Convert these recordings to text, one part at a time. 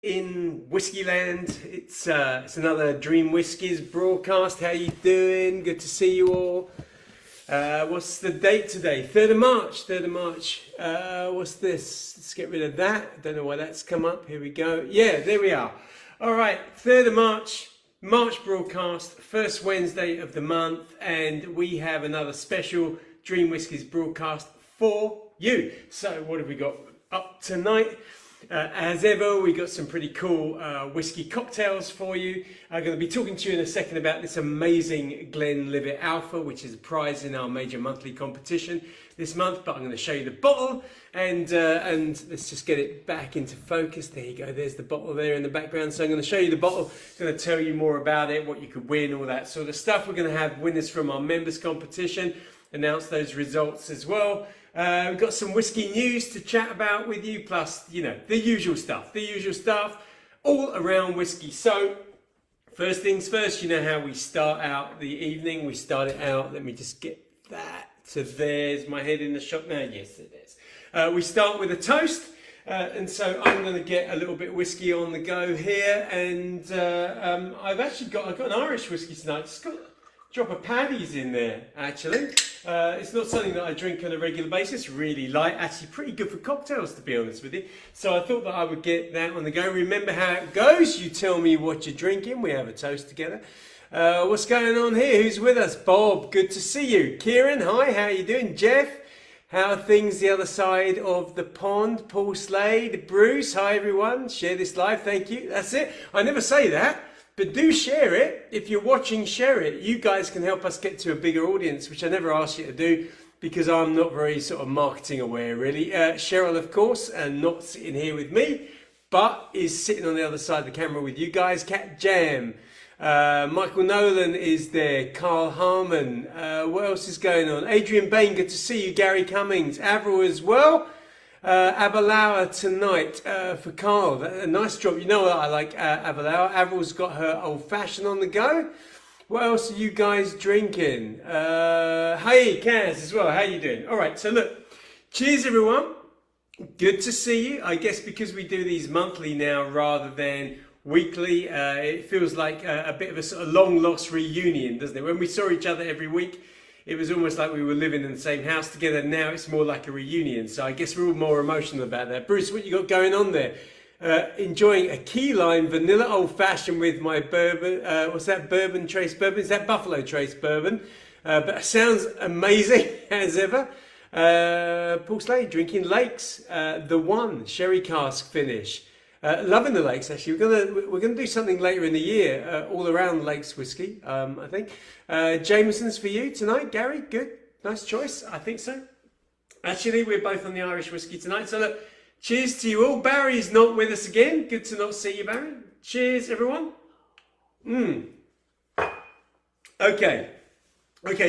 In Whiskey Land. It's another Dream Whiskies broadcast. How you doing? Good to see you all. What's the date today? 3rd of March. 3rd of March. What's this? Let's get rid of that. I don't know why that's come up. Here we go. Yeah, there we are. All right, 3rd of March. March broadcast, first Wednesday of the month, and we have another special Dream Whiskies broadcast for you. So what have we got up tonight? As ever, we got some pretty cool whiskey cocktails for you. I'm going to be talking to you in a second about this amazing Glenlivet Alpha, which is a prize in our major monthly competition this month. But I'm going to show you the bottle, and let's just get it back into focus. There you go. There's the bottle there in the background. So I'm going to show you the bottle. I'm going to tell you more about it, what you could win, all that sort of stuff. We're going to have winners from our members competition, announce those results as well. We've got some whiskey news to chat about with you, plus, you know, the usual stuff all around whiskey. So, first things first, you know how we start out the evening. We start it out, let me just get that to there's my head in the shot now. Yes, it is. We start with a toast, and so I'm going to get a little bit of whiskey on the go here, and I've got an Irish whiskey tonight. It's got a drop of Paddy's in there, actually. It's not something that I drink on a regular basis, really light, actually pretty good for cocktails, to be honest with you. So I thought that I would get that on the go. Remember how it goes. You tell me what you're drinking. We have a toast together. What's going on here? Who's with us? Bob, good to see you. Kieran, hi, how you doing? Jeff, how are things the other side of the pond? Paul Slade, Bruce, hi everyone. Share this live, thank you. That's it. I never say that. But do share it. If you're watching, share it. You guys can help us get to a bigger audience, which I never asked you to do because I'm not very sort of marketing aware, really. Cheryl, of course, and not sitting here with me, but is sitting on the other side of the camera with you guys. Cat Jam. Michael Nolan is there. Carl Harmon. What else is going on? Adrian Bain, good to see you. Gary Cummings. Avril as well. Abalawa tonight for Carl. A nice drop. You know what I like Abalawa. Avril's got her old fashioned on the go. What else are you guys drinking? Hey, Kaz as well. How you doing? All right. So look, cheers everyone. Good to see you. I guess because we do these monthly now rather than weekly, it feels like a bit of a sort of long lost reunion, doesn't it? When we saw each other every week, it was almost like we were living in the same house together. Now it's more like a reunion. So I guess we're all more emotional about that. Bruce, what you got going on there? Enjoying a key lime vanilla old fashioned with my bourbon. What's that? Bourbon Trace bourbon? Is that Buffalo Trace bourbon? But it sounds amazing as ever. Paul Slade drinking Lakes, the one sherry cask finish. Loving the Lakes, actually. We're gonna do something later in the year, all around Lakes whiskey, I think. Jameson's for you tonight, Gary. Good, nice choice. I think so. Actually, we're both on the Irish whiskey tonight. So look, cheers to you all. Barry's not with us again. Good to not see you, Barry. Cheers, everyone. Okay.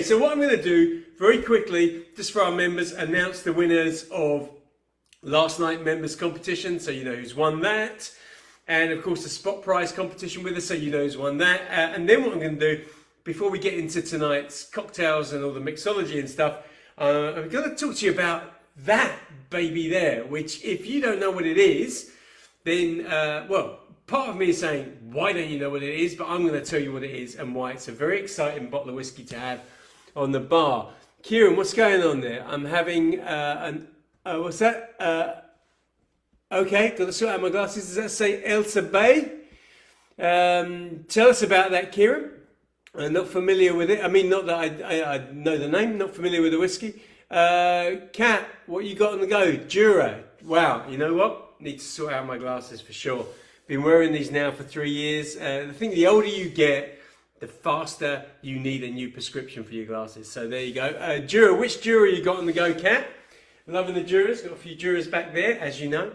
So what I'm going to do very quickly, just for our members, announce the winners of last night members competition, so you know who's won that, and of course the spot prize competition with us, so you know who's won that. And then what I'm going to do before we get into tonight's cocktails and all the mixology and stuff, I'm going to talk to you about that baby there, which if you don't know what it is, then well, part of me is saying why don't you know what it is, but I'm going to tell you what it is and why it's a very exciting bottle of whiskey to have on the bar. Kieran, what's going on there? I'm having what's that? Okay, got to sort out my glasses. Does that say Elsa Bay? Tell us about that, Kieran. I'm not familiar with it. I mean, not that I know the name, not familiar with the whiskey. Kat, what you got on the go? Jura. Wow, you know what? Need to sort out my glasses for sure. Been wearing these now for 3 years. I think the older you get, the faster you need a new prescription for your glasses. So there you go. Jura, which Jura you got on the go, Kat? Loving the Juras, got a few Juras back there, as you know.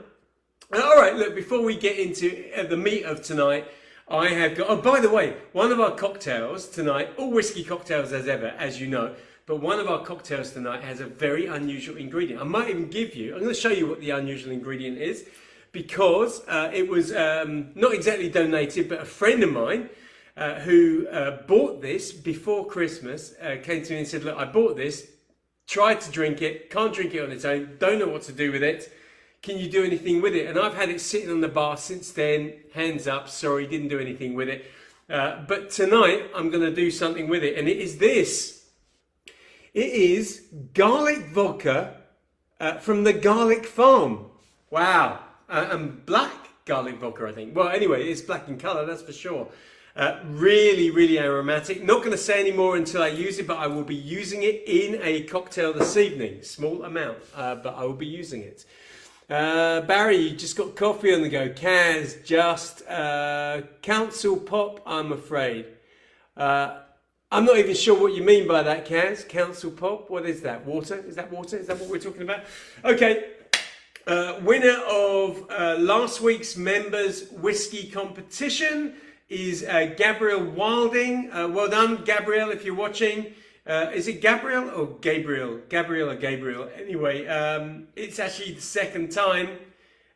All right, look, before we get into the meat of tonight, I have got, oh, by the way, one of our cocktails tonight, all whiskey cocktails as ever, as you know, but one of our cocktails tonight has a very unusual ingredient. I might even give you, I'm going to show you what the unusual ingredient is, because it was not exactly donated, but a friend of mine who bought this before Christmas came to me and said, look, I bought this, tried to drink it, can't drink it on its own, don't know what to do with it. can you do anything with it? And I've had it sitting on the bar since then. Hands up, sorry, didn't do anything with it. But tonight I'm going to do something with it, and it is this. It is garlic vodka from the Garlic Farm. Wow. And black garlic vodka, I think. Well, anyway, it's black in colour, that's for sure. Really, really aromatic. Not going to say any more until I use it, but I will be using it in a cocktail this evening. Small amount, but I will be using it. Barry, you just got coffee on the go. Kaz, just Council Pop, I'm afraid. I'm not even sure what you mean by that, Kaz. Council Pop, what is that? Water? Is that water? Is that what we're talking about? Okay. Winner of last week's members whiskey competition is Gabrielle Wilding. Well done, Gabrielle, if you're watching. Is it Gabrielle or Gabriel? Gabrielle or Gabriel? Anyway, it's actually the second time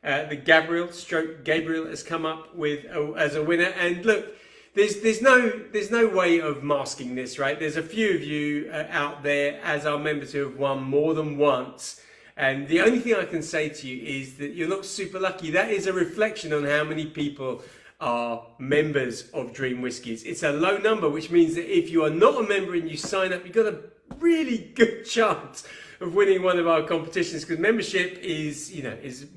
the Gabriel has come up with as a winner. And look, there's no way of masking this, right? There's a few of you out there as our members who have won more than once. And the only thing I can say to you is that you're not super lucky. That is a reflection on how many people are members of Dream Whiskies. It's a low number, which means that if you are not a member and you sign up, you've got a really good chance of winning one of our competitions, because membership is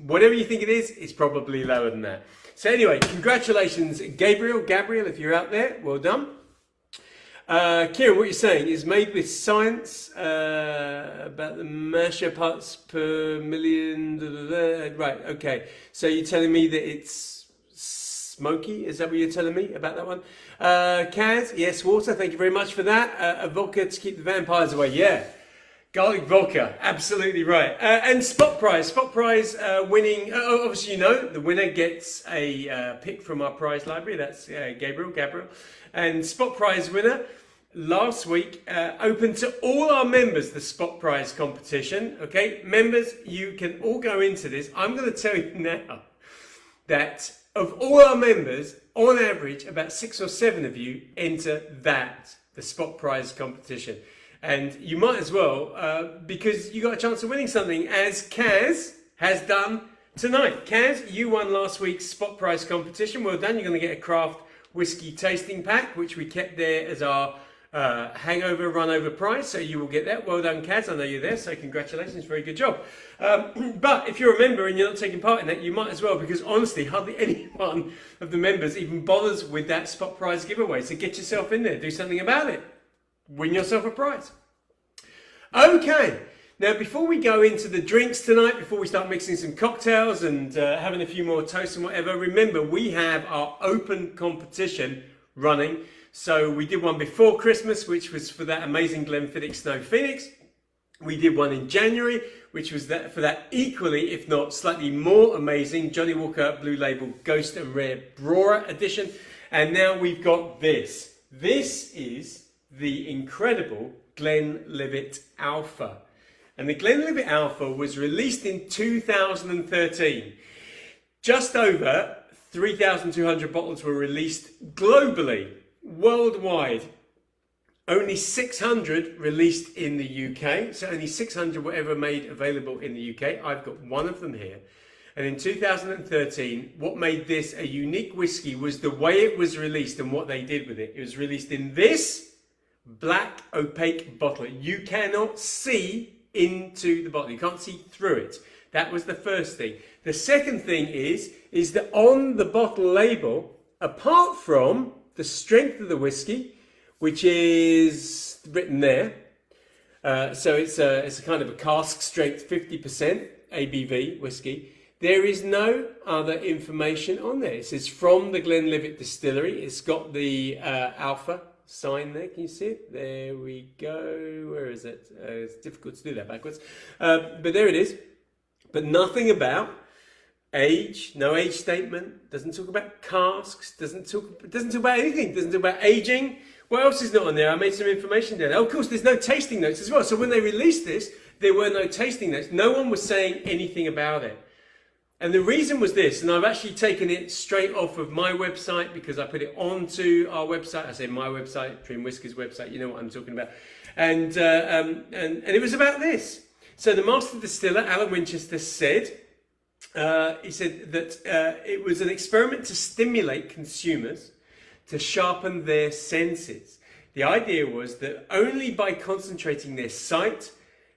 whatever you think it is, it's probably lower than that. So anyway, congratulations, Gabriel, if you're out there, well done. Kieran, what you're saying is made with science about the measure parts per million. Right, okay. So you're telling me that it's smoky? Is that what you're telling me about that one? Kaz, yes, water. Thank you very much for that. A vodka to keep the vampires away. Yeah. Garlic vodka, absolutely right. And spot prize winning. Obviously, you know, the winner gets a pick from our prize library. That's Gabriel. And spot prize winner last week, open to all our members, the spot prize competition. Okay, members, you can all go into this. I'm going to tell you now that of all our members, on average, about 6 or 7 of you enter the spot prize competition. And you might as well, because you got a chance of winning something, as Kaz has done tonight. Kaz, you won last week's spot prize competition. Well done. You're going to get a craft whiskey tasting pack, which we kept there as our hangover runover prize. So you will get that. Well done, Kaz. I know you're there, so congratulations. Very good job. But if you're a member and you're not taking part in that, you might as well, because honestly, hardly any one of the members even bothers with that spot prize giveaway. So get yourself in there. Do something about it. Win yourself a prize. Okay, now before we go into the drinks tonight, before we start mixing some cocktails and having a few more toasts and whatever, remember we have our open competition running. So we did one before Christmas, which was for that amazing Glenfiddich Snow Phoenix. We did one in January, which was for that equally, if not slightly more amazing, Johnnie Walker Blue Label Ghost and Rare Brewer edition. And now we've got this. This is the incredible Glenlivet Alpha. And the Glenlivet Alpha was released in 2013. Just over 3,200 bottles were released globally, worldwide. Only 600 released in the UK. So only 600 were ever made available in the UK. I've got one of them here. And in 2013, what made this a unique whiskey was the way it was released and what they did with it. It was released in this black opaque bottle. You cannot see into the bottle. You can't see through it. That was the first thing. The second thing is that on the bottle label, apart from the strength of the whiskey, which is written there, so it's a kind of a cask strength 50% ABV whiskey. There is no other information on there. It says from the Glenlivet Distillery. It's got the Alpha sign there. Can you see it? There we go. Where is it? It's difficult to do that backwards. But there it is. But nothing about age. No age statement. Doesn't talk about casks. Doesn't talk about anything. Doesn't talk about aging. What else is not on there? I made some information down there. Oh, of course, there's no tasting notes as well. So when they released this, there were no tasting notes. No one was saying anything about it. And the reason was this, and I've actually taken it straight off of my website because I put it onto our website. I say my website, Dream Whiskies website, you know what I'm talking about. And it was about this. So the master distiller, Alan Winchester, said, He said that it was an experiment to stimulate consumers to sharpen their senses. The idea was that only by concentrating their sight,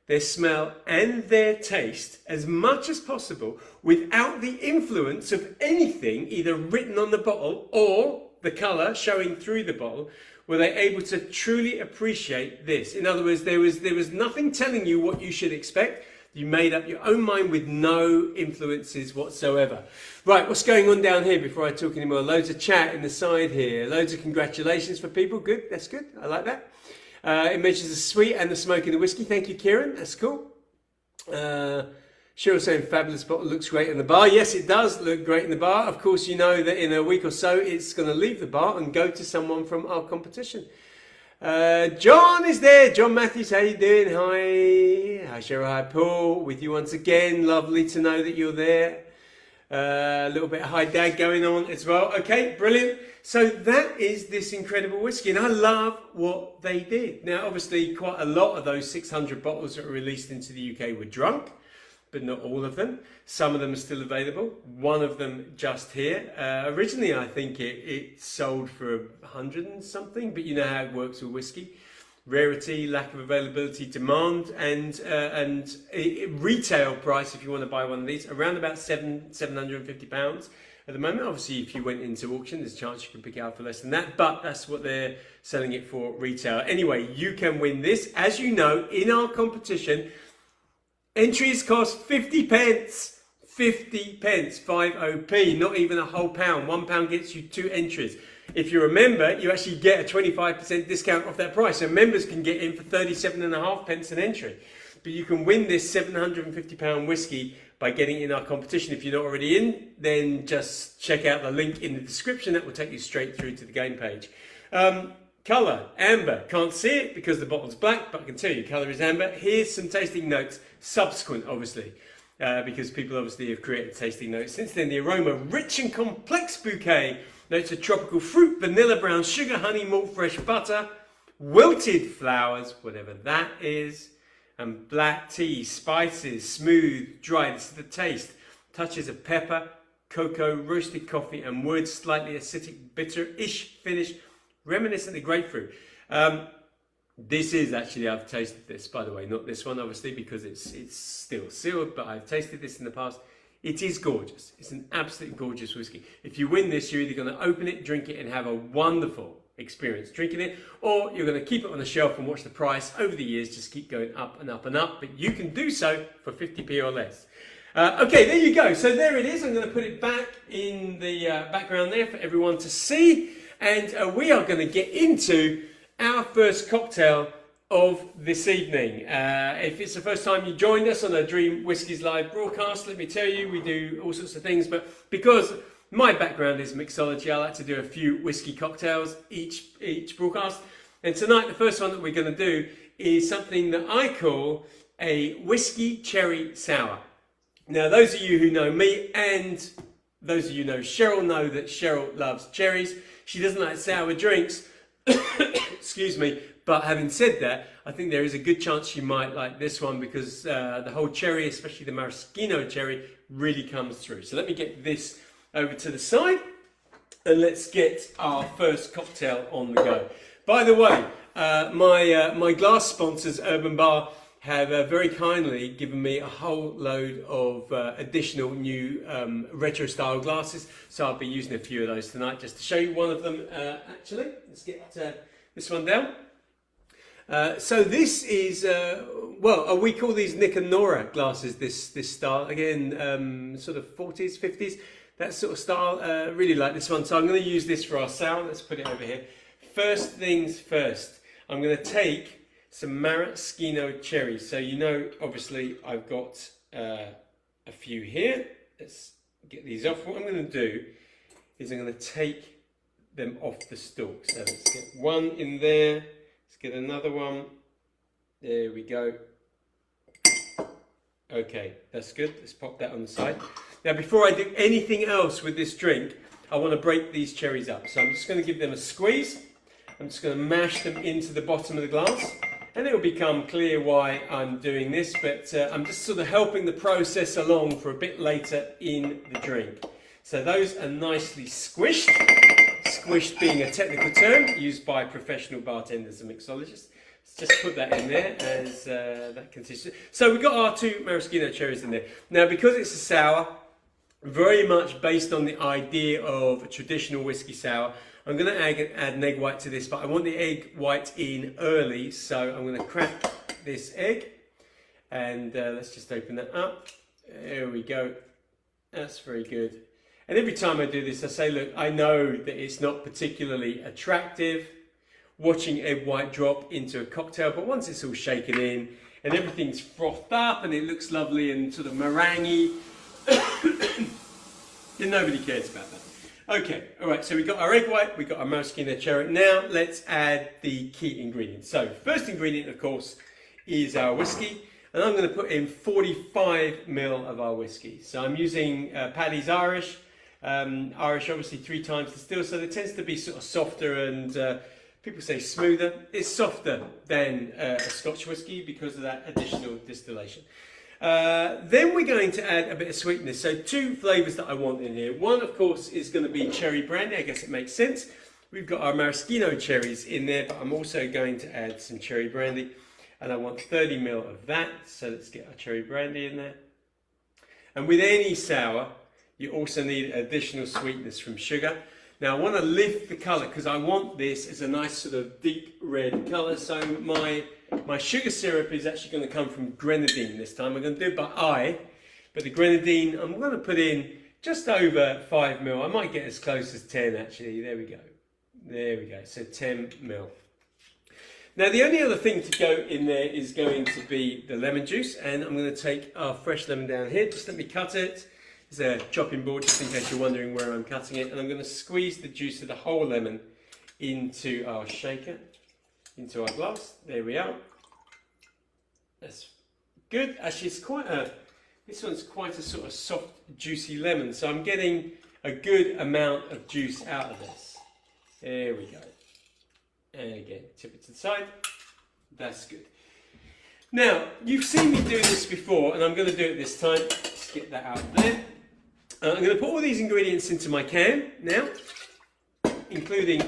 their smell and their taste as much as possible without the influence of anything either written on the bottle or the colour showing through the bottle, were they able to truly appreciate this. In other words, there was nothing telling you what you should expect. You made up your own mind with no influences whatsoever. Right, what's going on down here before I talk anymore? Loads of chat in the side here. Loads of congratulations for people. Good, that's good. I like that. It mentions the sweet and the smoke in the whiskey. Thank you, Kieran. That's cool. Cheryl saying fabulous bottle, looks great in the bar. Yes, it does look great in the bar. Of course, you know that in a week or so, it's going to leave the bar and go to someone from our competition. John is there. John Matthews, how you doing? Hi. Hi, Cheryl. Hi, Paul. With you once again. Lovely to know that you're there. A little bit of hi dad going on as well. Okay, brilliant. So that is this incredible whiskey, and I love what they did. Now, obviously, quite a lot of those 600 bottles that were released into the UK were drunk, but not all of them. Some of them are still available. One of them just here. Originally, I think it sold for 100 and something, but you know how it works with whiskey. Rarity, lack of availability, demand, and retail price, if you want to buy one of these, around about £750 at the moment. Obviously, if you went into auction, there's a chance you can pick it out for less than that, but that's what they're selling it for retail. Anyway, you can win this. As you know, in our competition, entries cost 50 pence. 50 pence, 50p, not even a whole pound. £1 gets you 2 entries. If you're a member, you actually get a 25% discount off that price. So members can get in for 37.5 pence an entry. But you can win this £750 whiskey by getting in our competition. If you're not already in, then just check out the link in the description. That will take you straight through to the game page. Colour, amber. Can't see it because the bottle's black, but I can tell you colour is amber. Here's some tasting notes, subsequent obviously, because people obviously have created tasting notes. Since then, the aroma, rich and complex bouquet. Notes of tropical fruit, vanilla, brown sugar, honey, malt, fresh butter, wilted flowers, whatever that is, and black tea, spices, smooth, dry. This is the taste. Touches of pepper, cocoa, roasted coffee, and wood, slightly acidic, bitter-ish finish, reminiscent of grapefruit. This is actually, I've tasted this, by the way, not this one, obviously, because it's still sealed, but I've tasted this in the past. It is gorgeous. It's an absolutely gorgeous whiskey. If you win this, you're either going to open it, drink it, and have a wonderful experience drinking it, or you're going to keep it on the shelf and watch the price over the years just keep going up and up and up. But you can do so for 50p or less. Okay, there you go. So there it is. I'm going to put it back in the background there for everyone to see. And we are going to get into our first cocktail of this evening. If it's the first time you joined us on a Dream Whiskies live broadcast, let me tell you, we do all sorts of things, but because my background is mixology, I like to do a few whiskey cocktails each broadcast. And tonight, the first one that we're going to do is something that I call a whiskey cherry sour. Now, those of you who know me and those of you who know that Cheryl loves cherries. She doesn't like sour drinks, excuse me. But having said that, I think there is a good chance she might like this one because the whole cherry, especially the maraschino cherry, really comes through. So let me get this over to the side and let's get our first cocktail on the go. By the way, my glass sponsors, Urban Bar, have very kindly given me a whole load of additional new retro style glasses. So I'll be using a few of those tonight just to show you one of them actually. Let's get this one down. So this is, we call these Nick and Nora glasses, this style. Again, sort of 40s, 50s, that sort of style. Really like this one. So I'm going to use this for our sour. Let's put it over here. First things first, I'm going to take some Maraschino cherries. So you know, obviously, I've got a few here. Let's get these off. What I'm going to do is I'm going to take them off the stalk. So let's get one in there. Let's get another one. There we go. Okay, that's good. Let's pop that on the side. Now, before I do anything else with this drink, I want to break these cherries up. So I'm just going to give them a squeeze. I'm just going to mash them into the bottom of the glass. And it will become clear why I'm doing this, but I'm just sort of helping the process along for a bit later in the drink. So those are nicely squished. Squished being a technical term used by professional bartenders and mixologists. Let's just put that in there as that continues. So we've got our 2 maraschino cherries in there. Now because it's a sour, very much based on the idea of a traditional whiskey sour, I'm going to add an egg white to this, but I want the egg white in early, so I'm going to crack this egg, and let's just open that up. There we go. That's very good. And every time I do this, I say, look, I know that it's not particularly attractive watching egg white drop into a cocktail, but once it's all shaken in and everything's frothed up and it looks lovely and sort of meringue, then nobody cares about that. Okay, all right, so we've got our egg white, we've got our maraschino cherry. Now let's add the key ingredients. So first ingredient, of course, is our whiskey. And I'm going to put in 45 ml of our whiskey. So I'm using Paddy's Irish. Irish obviously 3 times distilled, so it tends to be sort of softer and people say smoother. It's softer than a Scotch whiskey because of that additional distillation. Then we're going to add a bit of sweetness. So 2 flavours that I want in here. One, of course, is going to be cherry brandy. I guess it makes sense. We've got our maraschino cherries in there, but I'm also going to add some cherry brandy. And I want 30 ml of that. So let's get our cherry brandy in there. And with any sour, you also need additional sweetness from sugar. Now I want to lift the colour because I want this as a nice sort of deep red colour. So my sugar syrup is actually going to come from grenadine this time. I'm going to do it by eye, but the grenadine I'm going to put in just over 5 ml. I might get as close as 10 actually. There we go. There we go. So 10 ml. Now the only other thing to go in there is going to be the lemon juice, and I'm going to take our fresh lemon down here. Just let me cut it. There's a chopping board just in case you're wondering where I'm cutting it, and I'm going to squeeze the juice of the whole lemon into our shaker, into our glass. There we are. That's good. Actually, this one's quite a sort of soft, juicy lemon, so I'm getting a good amount of juice out of this. There we go. And again, tip it to the side. That's good. Now, you've seen me do this before, and I'm going to do it this time. Let's get that out there. I'm going to put all these ingredients into my can now, including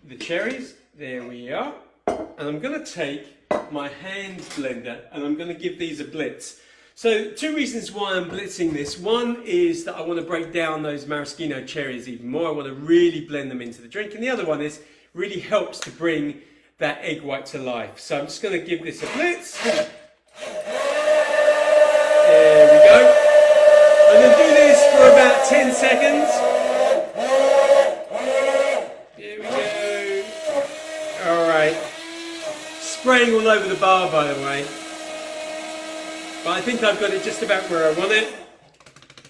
the cherries. There we are. And I'm going to take my hand blender and I'm going to give these a blitz. So 2 reasons why I'm blitzing this. One is that I want to break down those maraschino cherries even more. I want to really blend them into the drink. And the other one is really helps to bring that egg white to life. So I'm just going to give this a blitz. There we go. I'm going to do this for about 10 seconds. There we go. Alright. Spraying all over the bar, by the way. But I think I've got it just about where I want it.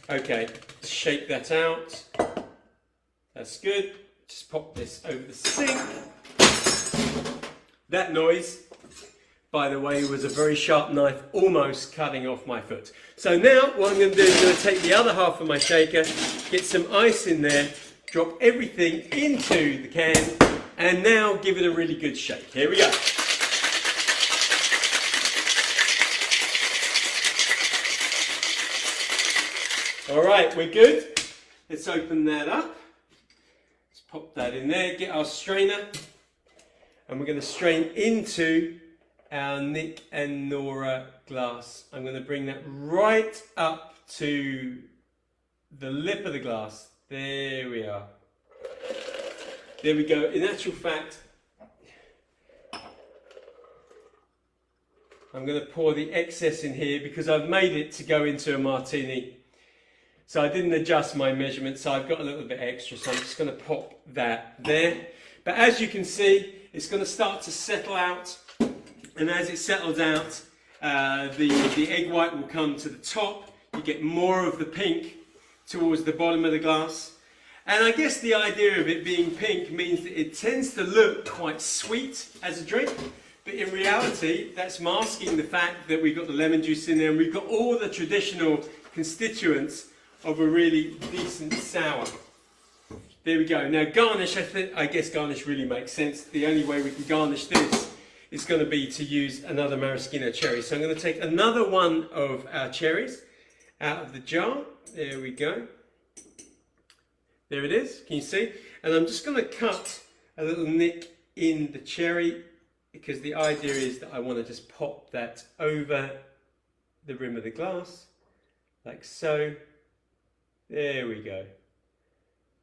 Okay, shake that out. That's good. Just pop this over the sink. That noise, by the way, was a very sharp knife almost cutting off my foot. So now what I'm going to do is I'm going to take the other half of my shaker, get some ice in there, drop everything into the can, and now give it a really good shake. Here we go. All right, we're good. Let's open that up. Let's pop that in there, get our strainer, and we're going to strain into our Nick and Nora glass. I'm going to bring that right up to the lip of the glass. There we are. There we go. In actual fact, I'm going to pour the excess in here because I've made it to go into a martini. So I didn't adjust my measurement, so I've got a little bit extra, so I'm just going to pop that there. But as you can see, it's going to start to settle out, and as it settles out, the egg white will come to the top. You get more of the pink towards the bottom of the glass. And I guess the idea of it being pink means that it tends to look quite sweet as a drink, but in reality, that's masking the fact that we've got the lemon juice in there, and we've got all the traditional constituents of a really decent sour. There we go. Now garnish, I guess garnish really makes sense. The only way we can garnish this is going to be to use another maraschino cherry. So I'm going to take another one of our cherries out of the jar. There we go. There it is. Can you see? And I'm just going to cut a little nick in the cherry, because the idea is that I want to just pop that over the rim of the glass, like so. There we go.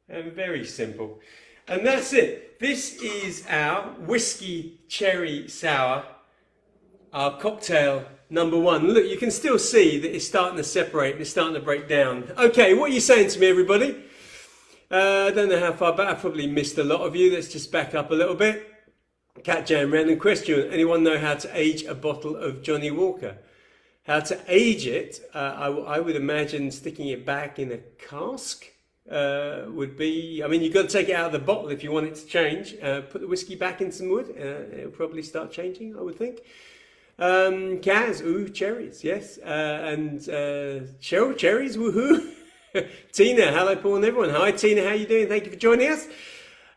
And very simple. And that's it. This is our whiskey cherry sour, our cocktail number one. Look, you can still see that it's starting to separate, it's starting to break down. Okay, what are you saying to me, everybody? I don't know how far back. I probably missed a lot of you. Let's just back up a little bit. Cat Jam, random question. Anyone know how to age a bottle of Johnny Walker? How to age it? I would imagine sticking it back in a cask would be... I mean, you've got to take it out of the bottle if you want it to change. Put the whiskey back in some wood. It'll probably start changing, I would think. Kaz, ooh, cherries, yes. And Cheryl, cherries, woohoo. Tina, hello Paul and everyone. Hi Tina, how you doing? Thank you for joining us.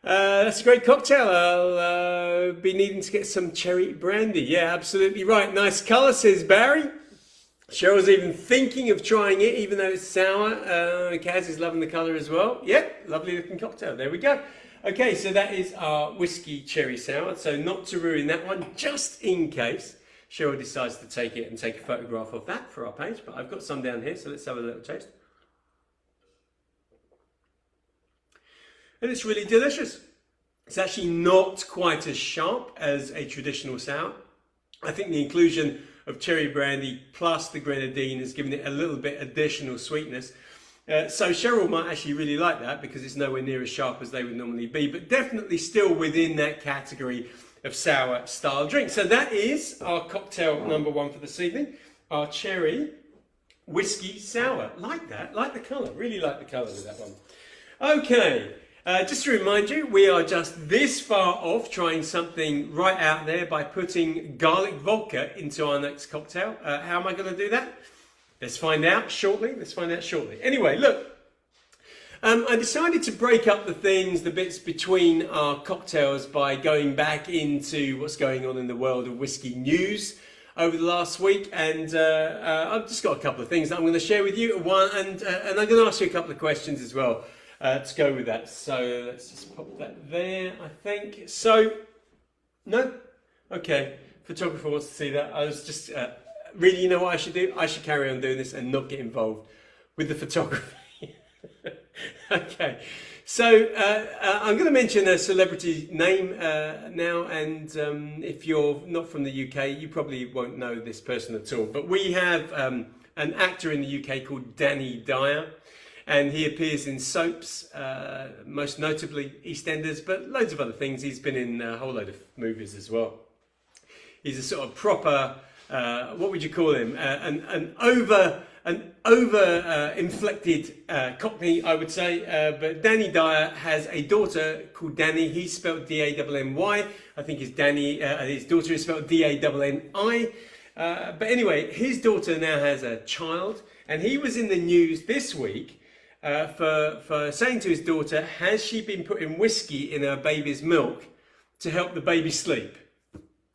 That's a great cocktail. I'll be needing to get some cherry brandy. Yeah, absolutely right. Nice colour, says Barry. Cheryl's even thinking of trying it, even though it's sour. Kaz is loving the colour as well. Yep, lovely looking cocktail. There we go. Okay, so that is our whiskey cherry sour. So not to ruin that one, just in case Cheryl decides to take it and take a photograph of that for our page. But I've got some down here, so let's have a little taste. And it's really delicious. It's actually not quite as sharp as a traditional sour. I think the inclusion of cherry brandy plus the grenadine has given it a little bit additional sweetness. So Cheryl might actually really like that, because it's nowhere near as sharp as they would normally be, but definitely still within that category of sour style drink. So that is our cocktail number one for this evening, our cherry whiskey sour. Like that, like the colour, really like the colour of that one. Okay. Just to remind you, we are just this far off trying something right out there by putting garlic vodka into our next cocktail. How am I going to do that? Let's find out shortly. Anyway, look, I decided to break up the bits between our cocktails by going back into what's going on in the world of whiskey news over the last week, and I've just got a couple of things that I'm going to share with you. And I'm going to ask you a couple of questions as well. To go with that. So let's just pop that there, I think. So, no? Okay, photographer wants to see that. I was just, really, you know what I should do? I should carry on doing this and not get involved with the photography. Okay, so I'm going to mention a celebrity name now, and if you're not from the UK, you probably won't know this person at all. But we have an actor in the UK called Danny Dyer. And he appears in soaps, most notably EastEnders, but loads of other things. He's been in a whole load of movies as well. He's a sort of proper, what would you call him? An over inflected Cockney, I would say. But Danny Dyer has a daughter called Danny. He's spelled D-A-N-N-Y. I think his daughter is spelled D-A-N-N-I. But anyway, his daughter now has a child, and he was in the news this week. For saying to his daughter, has she been putting whiskey in her baby's milk to help the baby sleep?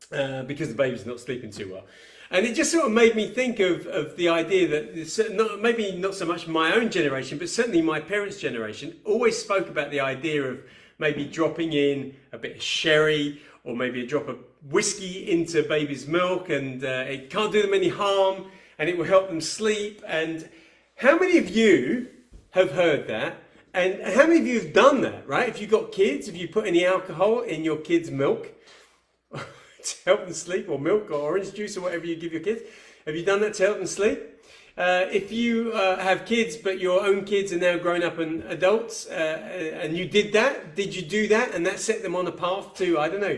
Because the baby's not sleeping too well. And it just sort of made me think of the idea that maybe not so much my own generation, but certainly my parents' generation always spoke about the idea of maybe dropping in a bit of sherry or maybe a drop of whiskey into baby's milk, and it can't do them any harm and it will help them sleep. And how many of you have heard that, and how many of you have done that, right? If you've got kids, if you put any alcohol in your kids' milk to help them sleep, or milk or orange juice or whatever you give your kids, have you done that to help them sleep? If you have kids, but your own kids are now grown up and adults, and you did you do that, and that set them on a path to, I don't know,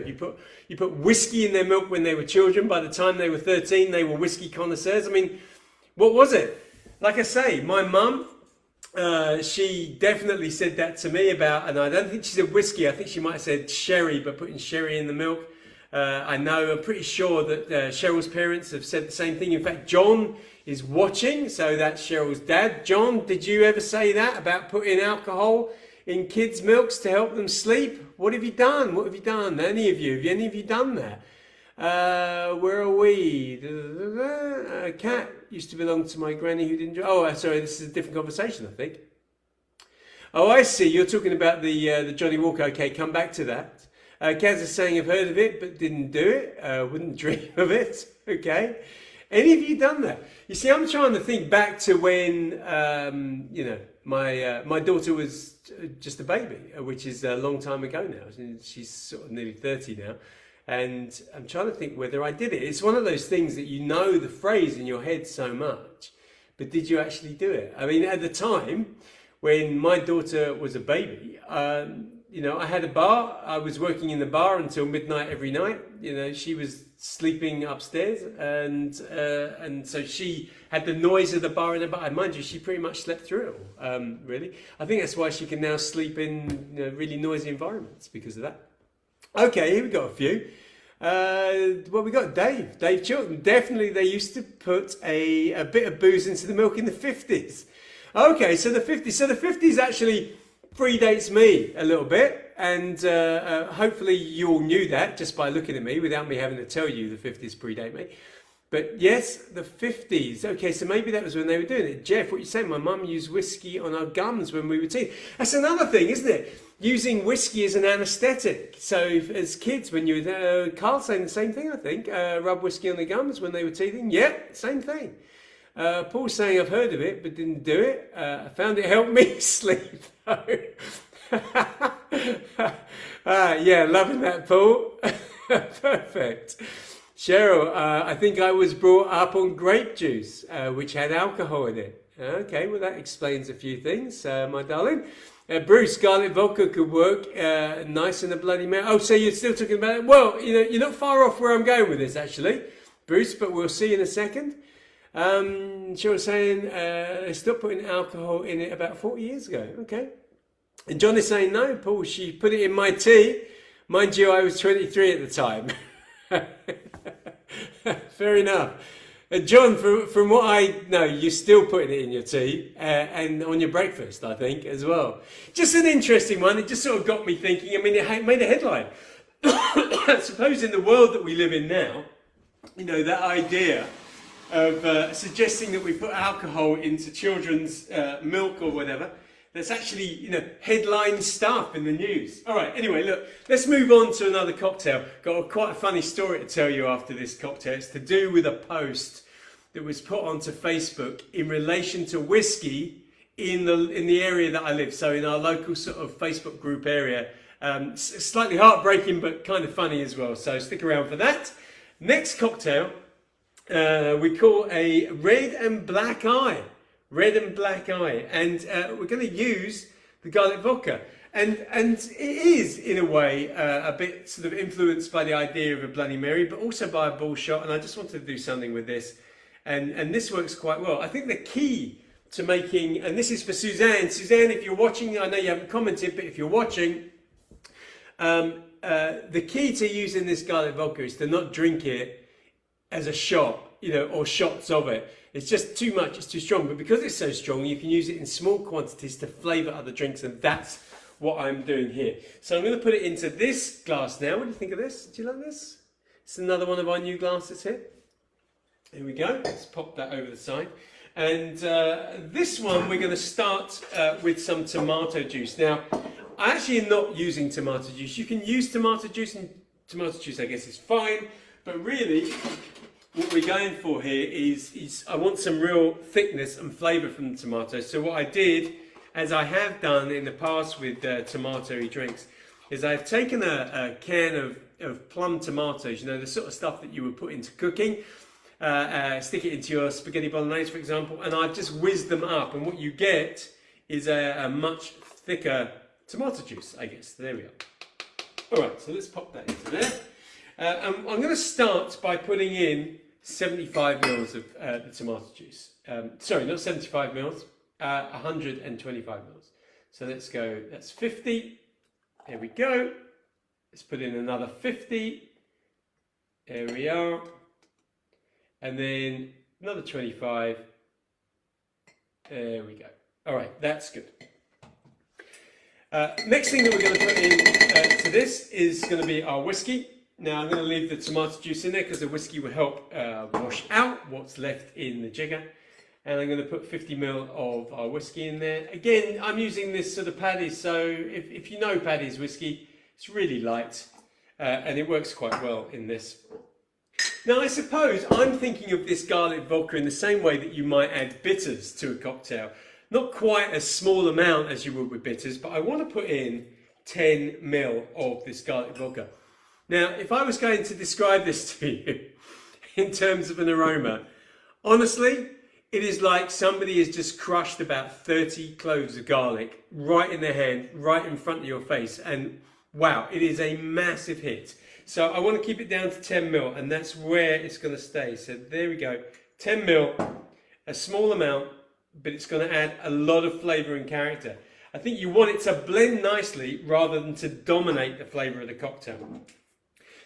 you put whiskey in their milk when they were children, by the time they were 13, they were whiskey connoisseurs. I mean, what was it? Like I say, my mum, she definitely said that to me about, and I don't think she said whiskey, I think she might have said sherry, but putting sherry in the milk. I'm pretty sure that Cheryl's parents have said the same thing. In fact, John is watching, so that's Cheryl's dad. John, did you ever say that about putting alcohol in kids' milks to help them sleep? What have you done? Any of you? Have any of you done that? Where are we? A cat used to belong to my granny who didn't. Oh, sorry, this is a different conversation, I think. Oh, I see. You're talking about the Johnny Walker. Okay, come back to that. Kaz is saying I've heard of it, but didn't do it. Wouldn't dream of it. Okay. Any of you done that? You see, I'm trying to think back to when, my daughter was just a baby, which is a long time ago now. She's sort of nearly 30 now. And I'm trying to think whether I did it. It's one of those things that you know the phrase in your head so much, but did you actually do it? I mean, at the time, when my daughter was a baby, I had a bar. I was working in the bar until midnight every night. She was sleeping upstairs, and so she had the noise of the bar in the bar. And mind you, she pretty much slept through it all. Really, I think that's why she can now sleep in really noisy environments because of that. Okay, here we got a few. What we got? Dave Chilton. Definitely, they used to put a bit of booze into the milk in the 50s. Okay, so the 50s. So the 50s actually predates me a little bit, and hopefully you all knew that just by looking at me without me having to tell you the 50s predate me. But yes, the 50s. Okay, so maybe that was when they were doing it. Jeff, what you saying? My mum used whiskey on our gums when we were teens. That's another thing, isn't it? Using whiskey as an anaesthetic. So as kids, when you were Carl saying the same thing, I think. Rub whiskey on the gums when they were teething. Yep, same thing. Paul's saying I've heard of it but didn't do it. I found it helped me sleep though. Yeah, loving that, Paul. Perfect. Cheryl, I think I was brought up on grape juice, which had alcohol in it. Okay, well that explains a few things, my darling. Bruce, garlic vodka could work nice in a Bloody Mary. Oh, so you're still talking about it? Well, you're not far off where I'm going with this, actually, Bruce, but we'll see in a second. Cheryl's saying they stopped putting alcohol in it about 40 years ago. Okay. And John is saying, no, Paul, she put it in my tea. Mind you, I was 23 at the time. Fair enough. John, from what I know, you're still putting it in your tea and on your breakfast, I think, as well. Just an interesting one. It just sort of got me thinking. I mean, it made a headline. I suppose in the world that we live in now, that idea of suggesting that we put alcohol into children's milk or whatever, that's actually, headline stuff in the news. All right, anyway, look, let's move on to another cocktail. Got quite a funny story to tell you after this cocktail. It's to do with a post that was put onto Facebook in relation to whiskey in the area that I live. So in our local sort of Facebook group area. Slightly heartbreaking, but kind of funny as well. So stick around for that. Next cocktail, we call a red and black eye. Red and black eye, and we're going to use the garlic vodka, and it is in a way a bit sort of influenced by the idea of a Bloody Mary, but also by a bull shot. And I just wanted to do something with this, and this works quite well. I think the key to making, and this is for Suzanne. Suzanne, if you're watching, I know you haven't commented, but if you're watching, the key to using this garlic vodka is to not drink it as a shot, or shots of it. It's just too much, it's too strong. But because it's so strong, you can use it in small quantities to flavour other drinks, and that's what I'm doing here. So I'm going to put it into this glass now. What do you think of this? Do you like this? It's another one of our new glasses here. Here we go. Let's pop that over the side. And this one, we're going to start with some tomato juice. Now, I actually am not using tomato juice. You can use tomato juice, and tomato juice, I guess, is fine. But really, what we're going for here is I want some real thickness and flavour from the tomato. So what I did, as I have done in the past with tomatoey drinks, is I've taken a can of plum tomatoes, the sort of stuff that you would put into cooking, stick it into your spaghetti bolognese, for example, and I've just whizzed them up. And what you get is a much thicker tomato juice, I guess. There we are. All right, so let's pop that into there. I'm going to start by putting in 75 mils of the tomato juice. Sorry, not 75 mils, 125 mils. So let's go, that's 50. There we go. Let's put in another 50. There we are. And then another 25. There we go. All right, that's good. Next thing that we're going to put in to this is going to be our whiskey. Now I'm going to leave the tomato juice in there because the whiskey will help wash out what's left in the jigger. And I'm going to put 50 ml of our whiskey in there. Again, I'm using this sort of Paddy's, so if you know Paddy's whiskey, it's really light and it works quite well in this. Now I suppose I'm thinking of this garlic vodka in the same way that you might add bitters to a cocktail. Not quite a small amount as you would with bitters, but I want to put in 10 ml of this garlic vodka. Now, if I was going to describe this to you in terms of an aroma, honestly, it is like somebody has just crushed about 30 cloves of garlic right in their hand, right in front of your face. And wow, it is a massive hit. So I want to keep it down to 10 ml, and that's where it's going to stay. So there we go, 10 ml, a small amount, but it's going to add a lot of flavour and character. I think you want it to blend nicely rather than to dominate the flavour of the cocktail.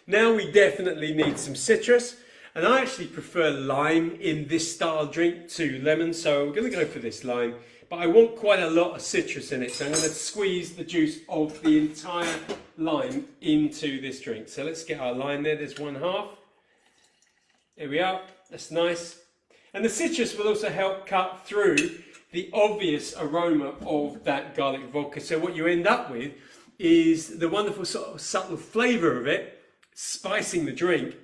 Now we definitely need some citrus, and I actually prefer lime in this style drink to lemon, so I'm going to go for this lime. But I want quite a lot of citrus in it, so I'm going to squeeze the juice of the entire lime into this drink. So let's get our lime there. There's 1/2. There we are. That's nice. And the citrus will also help cut through the obvious aroma of that garlic vodka. So what you end up with is the wonderful sort of subtle flavour of it, spicing the drink,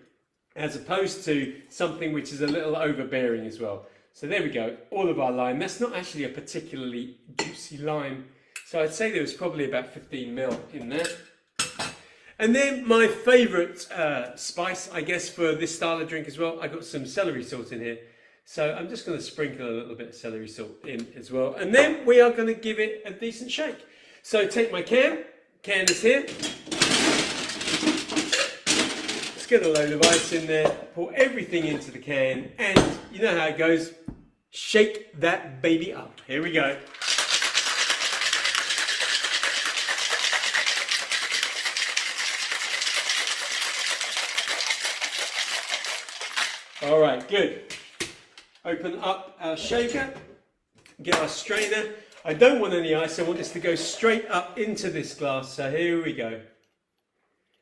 as opposed to something which is a little overbearing as well. So there we go, all of our lime. That's not actually a particularly juicy lime. So I'd say there was probably about 15 ml in there. And then my favourite spice, I guess, for this style of drink as well, I got some celery salt in here. So I'm just going to sprinkle a little bit of celery salt in as well. And then we are going to give it a decent shake. So take my can is here. Let's get a load of ice in there, pour everything into the can, and you know how it goes. Shake that baby up. Here we go. All right, good. Open up our shaker, get our strainer. I don't want any ice, I want this to go straight up into this glass, so here we go.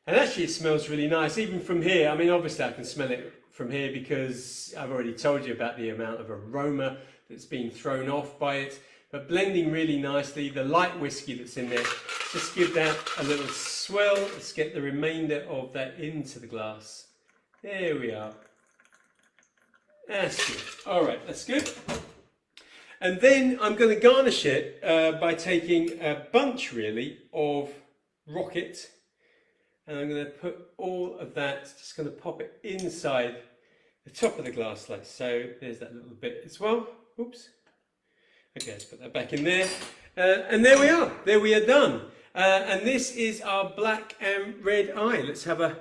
And actually it smells really nice, even from here. I mean, obviously I can smell it from here because I've already told you about the amount of aroma that's been thrown off by it. But blending really nicely, the light whiskey that's in there, just give that a little swirl. Let's get the remainder of that into the glass. There we are. That's good. All right, that's good. And then I'm going to garnish it by taking a bunch, really, of rocket. And I'm going to put all of that, just going to pop it inside the top of the glass like so. There's that little bit as well. Oops. Okay, let's put that back in there. And there we are. There we are done. And this is our black and red eye. Let's have a... It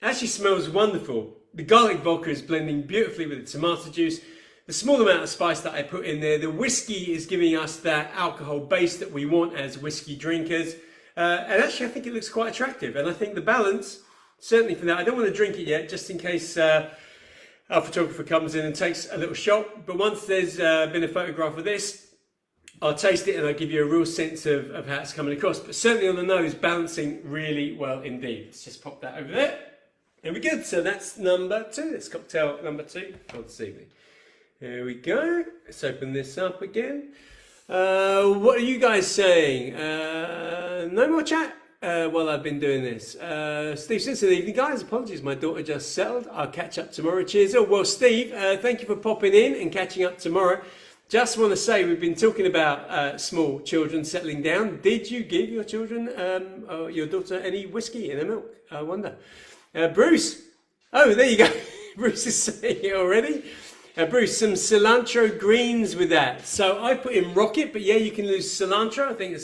actually smells wonderful. The garlic vodka is blending beautifully with the tomato juice. The small amount of spice that I put in there. The whiskey is giving us that alcohol base that we want as whiskey drinkers. And actually I think it looks quite attractive. And I think the balance, certainly for that, I don't want to drink it yet, just in case our photographer comes in and takes a little shot. But once there's been a photograph of this, I'll taste it and I'll give you a real sense of how it's coming across. But certainly on the nose, balancing really well indeed. Let's just pop that over there. There we go. So that's number 2. That's cocktail number 2 for this evening. Here we go. Let's open this up again. What are you guys saying? No more chat while I've been doing this. Steve says, good evening guys, apologies, my daughter just settled. I'll catch up tomorrow. Cheers. Oh, well, Steve, thank you for popping in and catching up tomorrow. Just want to say, we've been talking about small children settling down. Did you give your children, or your daughter, any whiskey in her milk? I wonder. Bruce, oh, there you go. Bruce is saying it already. Bruce, some cilantro greens with that. So I put in rocket, but yeah, you can use cilantro. I think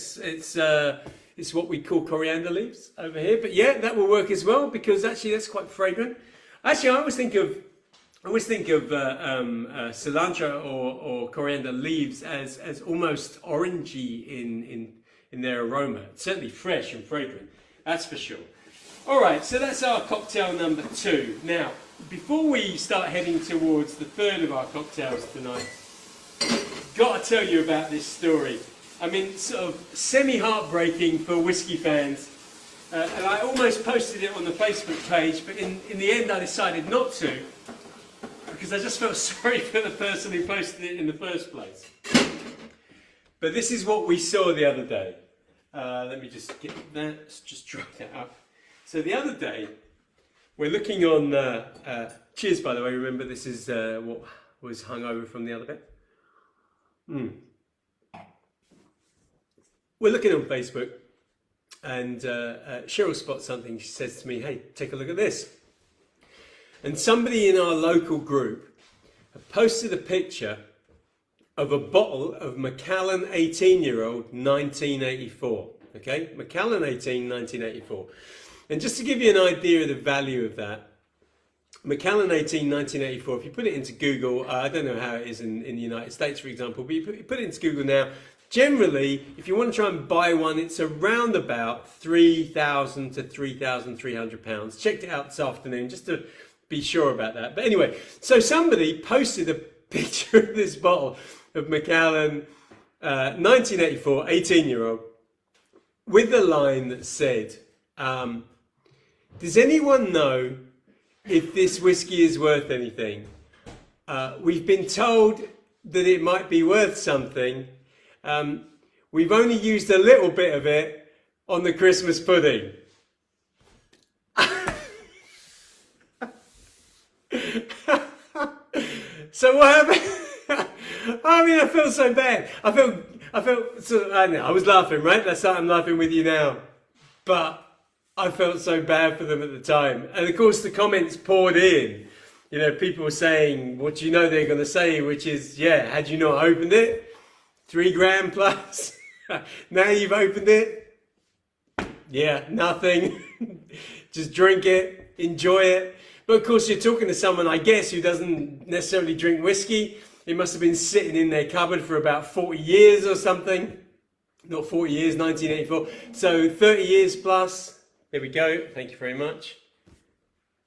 it's what we call coriander leaves over here. But yeah, that will work as well because actually that's quite fragrant. Actually, I always think of cilantro or coriander leaves as almost orangey in their aroma. It's certainly fresh and fragrant, that's for sure. All right, so that's our cocktail number 2. Now, before we start heading towards the third of our cocktails tonight, got to tell you about this story. I mean, sort of semi-heartbreaking for whiskey fans. And I almost posted it on the Facebook page, but in the end I decided not to, because I just felt sorry for the person who posted it in the first place. But this is what we saw the other day. Let me just get that, let's just dry that up. So the other day, we're looking on, cheers by the way, remember this is what was hung over from the other bit. We're looking on Facebook, and Cheryl spots something. She says to me, hey, take a look at this. And somebody in our local group posted a picture of a bottle of Mcallen 18-year-old 1984. Okay, Mcallen 18, 1984. And just to give you an idea of the value of that, Mcallen 18, 1984, if you put it into Google, I don't know how it is in the United States, for example, but you put it into Google now, generally, if you want to try and buy one, it's around about £3,000 to £3,300. Checked it out this afternoon just to be sure about that. But anyway, so somebody posted a picture of this bottle of Mcallen 1984, 18-year-old, with the line that said, does anyone know if this whiskey is worth anything? We've been told that it might be worth something. We've only used a little bit of it on the Christmas pudding. So what happened? I mean, I felt so bad. I felt sort of, I don't know, I was laughing, right? That's why I'm laughing with you now. But I felt so bad for them at the time. And of course the comments poured in. You know, people were saying, what do you know they're going to say? Which is, yeah, had you not opened it? 3 grand plus. Now you've opened it. Yeah, nothing. Just drink it, enjoy it. But of course you're talking to someone, I guess, who doesn't necessarily drink whiskey. It must have been sitting in their cupboard for about 40 years or something. Not 40 years, 1984. So 30 years plus. There we go. Thank you very much.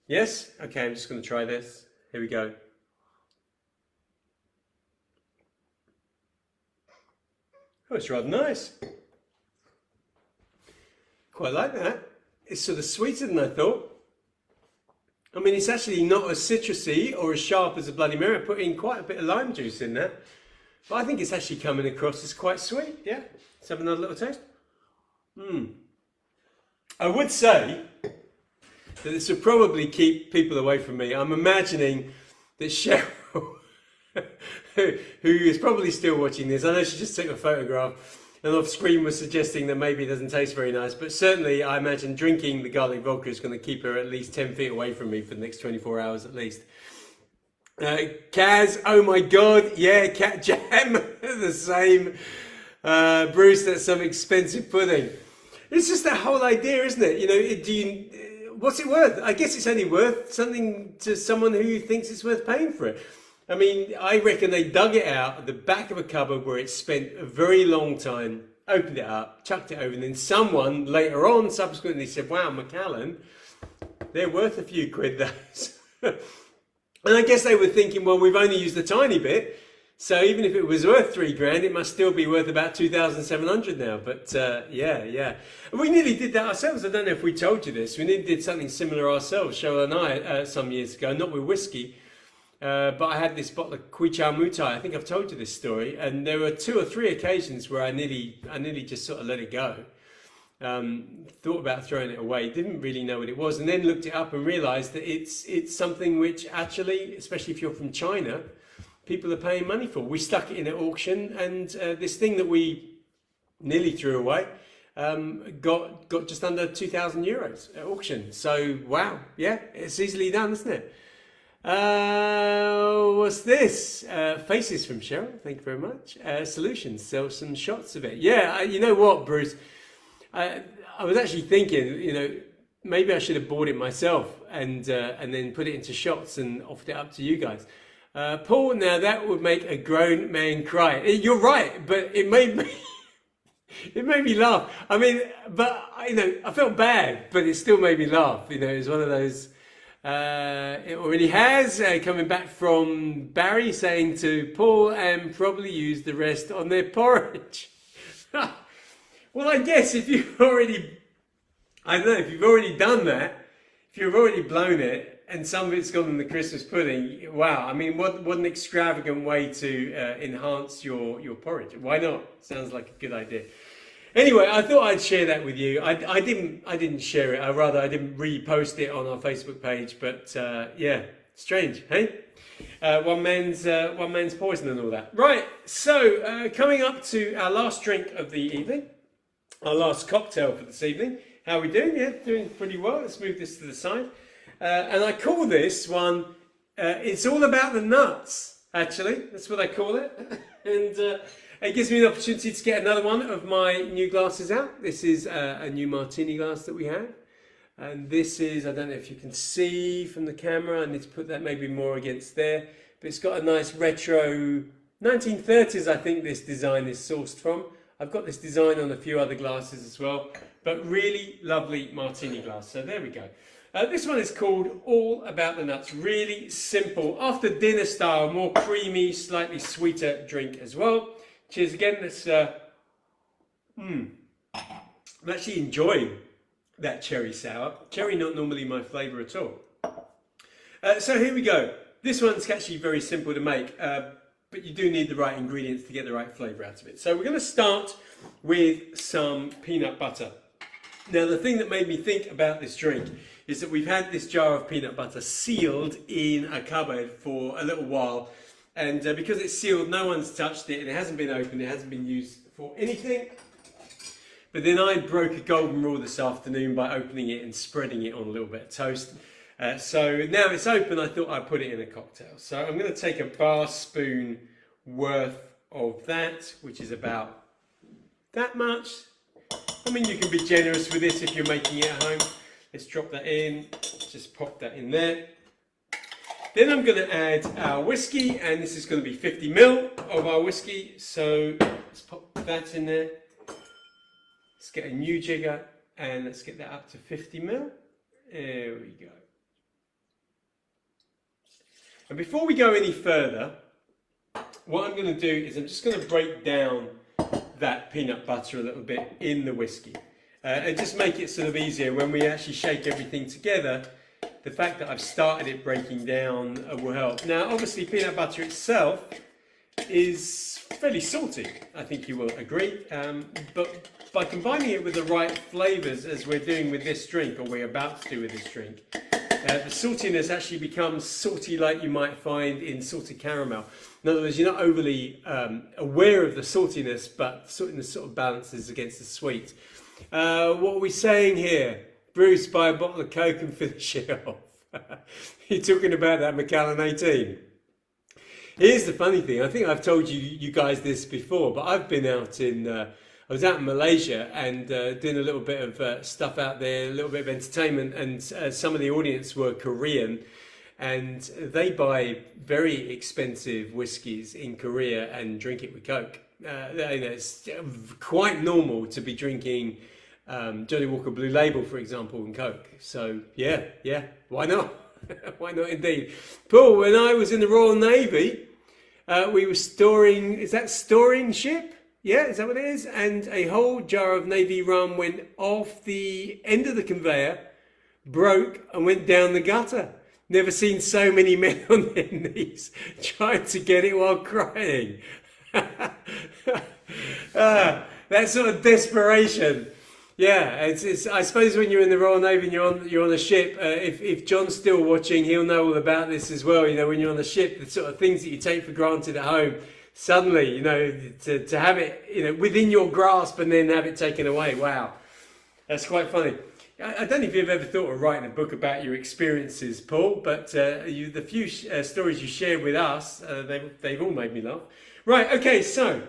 Yes? Okay, I'm just going to try this. Here we go. Oh, it's rather nice. Quite like that. It's sort of sweeter than I thought. I mean, it's actually not as citrusy or as sharp as a Bloody Mary. I put in quite a bit of lime juice in there. But I think it's actually coming across as quite sweet. Yeah. Let's have another little taste. I would say that this will probably keep people away from me. I'm imagining that Cheryl, who is probably still watching this, I know she just took a photograph and off screen was suggesting that maybe it doesn't taste very nice, but certainly I imagine drinking the garlic vodka is going to keep her at least 10 feet away from me for the next 24 hours at least. Kaz, oh my God, yeah, Cat Jam, the same. Bruce, that's some expensive pudding. It's just that whole idea, isn't it? You know, what's it worth? I guess it's only worth something to someone who thinks it's worth paying for it. I mean, I reckon they dug it out at the back of a cupboard where it spent a very long time, opened it up, chucked it over, and then someone later on subsequently said, wow, Mcallen, they're worth a few quid, those. And I guess they were thinking, well, we've only used a tiny bit, so even if it was worth 3 grand, it must still be worth about 2,700 now. But yeah. And we nearly did that ourselves. I don't know if we told you this. We nearly did something similar ourselves, Cheryl and I, some years ago, not with whiskey. But I had this bottle of Kui Chow Mutai. I think I've told you this story. And there were 2 or 3 occasions where I nearly just sort of let it go. Thought about throwing it away, didn't really know what it was, and then looked it up and realized that it's something which actually, especially if you're from China, people are paying money for. We stuck it in at auction, and this thing that we nearly threw away got just under 2,000 euros at auction. So wow, yeah, it's easily done, isn't it? What's this? Faces from Cheryl, thank you very much. Solutions, sell some shots of it. Yeah, you know what, Bruce? I was actually thinking, you know, maybe I should have bought it myself and then put it into shots and offered it up to you guys. Paul, now that would make a grown man cry. You're right, but it made me laugh. I mean, but you know, I felt bad, but it still made me laugh. You know, it was one of those. It already has, coming back from Barry saying to Paul, and probably use the rest on their porridge. Well, I guess if you've already I don't know if you've already done that, if you've already blown it, and some of it's gone in the Christmas pudding. Wow, I mean, what an extravagant way to enhance your porridge. Why not? Sounds like a good idea. Anyway, I thought I'd share that with you. I didn't share it. I didn't repost it on our Facebook page. But yeah, strange, hey? One man's poison and all that. Right. So coming up to our last drink of the evening, our last cocktail for this evening. How are we doing? Yeah, doing pretty well. Let's move this to the side. And I call this one. It's all about the nuts. Actually, that's what I call it. And it gives me an opportunity to get another one of my new glasses out. This is a new martini glass that we have. And this is, I don't know if you can see from the camera, I need to put that maybe more against there. But it's got a nice retro, 1930s I think this design is sourced from. I've got this design on a few other glasses as well. But really lovely martini glass. So there we go. This one is called All About the Nuts. Really simple, after dinner style, more creamy, slightly sweeter drink as well. Cheers again. Let's, I'm actually enjoying that cherry sour. Cherry not normally my flavour at all. So here we go. This one's actually very simple to make, but you do need the right ingredients to get the right flavour out of it. So we're going to start with some peanut butter. Now the thing that made me think about this drink is that we've had this jar of peanut butter sealed in a cupboard for a little while. And because it's sealed, no one's touched it, and it hasn't been opened, it hasn't been used for anything. But then I broke a golden rule this afternoon by opening it and spreading it on a little bit of toast. So now it's open, I thought I'd put it in a cocktail. So I'm going to take a bar spoon worth of that, which is about that much. I mean, you can be generous with this if you're making it at home. Let's drop that in, just pop that in there. Then I'm going to add our whiskey, and this is going to be 50 ml of our whiskey. So let's pop that in there. Let's get a new jigger, and let's get that up to 50 ml. There we go. And before we go any further, what I'm going to do is I'm just going to break down that peanut butter a little bit in the whiskey. And just make it sort of easier when we actually shake everything together. The fact that I've started it breaking down will help. Now, obviously, peanut butter itself is fairly salty, I think you will agree. But by combining it with the right flavours, as we're doing with this drink, or we're about to do with this drink, the saltiness actually becomes salty like you might find in salted caramel. In other words, you're not overly aware of the saltiness, but saltiness sort of balances against the sweet. What are we saying here? Bruce, buy a bottle of Coke and finish it off. You're talking about that Mcallen 18. Here's the funny thing. I think I've told you guys this before, but I've been out in, I was out in Malaysia and doing a little bit of stuff out there, a little bit of entertainment, and some of the audience were Korean, and they buy very expensive whiskies in Korea and drink it with Coke. It's quite normal to be drinking Johnny Walker Blue Label, for example, and Coke. So yeah, why not? Why not indeed? Paul, when I was in the Royal Navy, we were storing ship? Yeah, is that what it is? And a whole jar of Navy rum went off the end of the conveyor, broke, and went down the gutter. Never seen so many men on their knees trying to get it while crying. That sort of desperation. Yeah, it's. I suppose when you're in the Royal Navy and you're on a ship, if John's still watching, he'll know all about this as well. You know, when you're on the ship, the sort of things that you take for granted at home, suddenly, to have it, within your grasp and then have it taken away. Wow, that's quite funny. I don't know if you've ever thought of writing a book about your experiences, Paul, but the few stories you shared with us, they've all made me laugh. Right, okay, so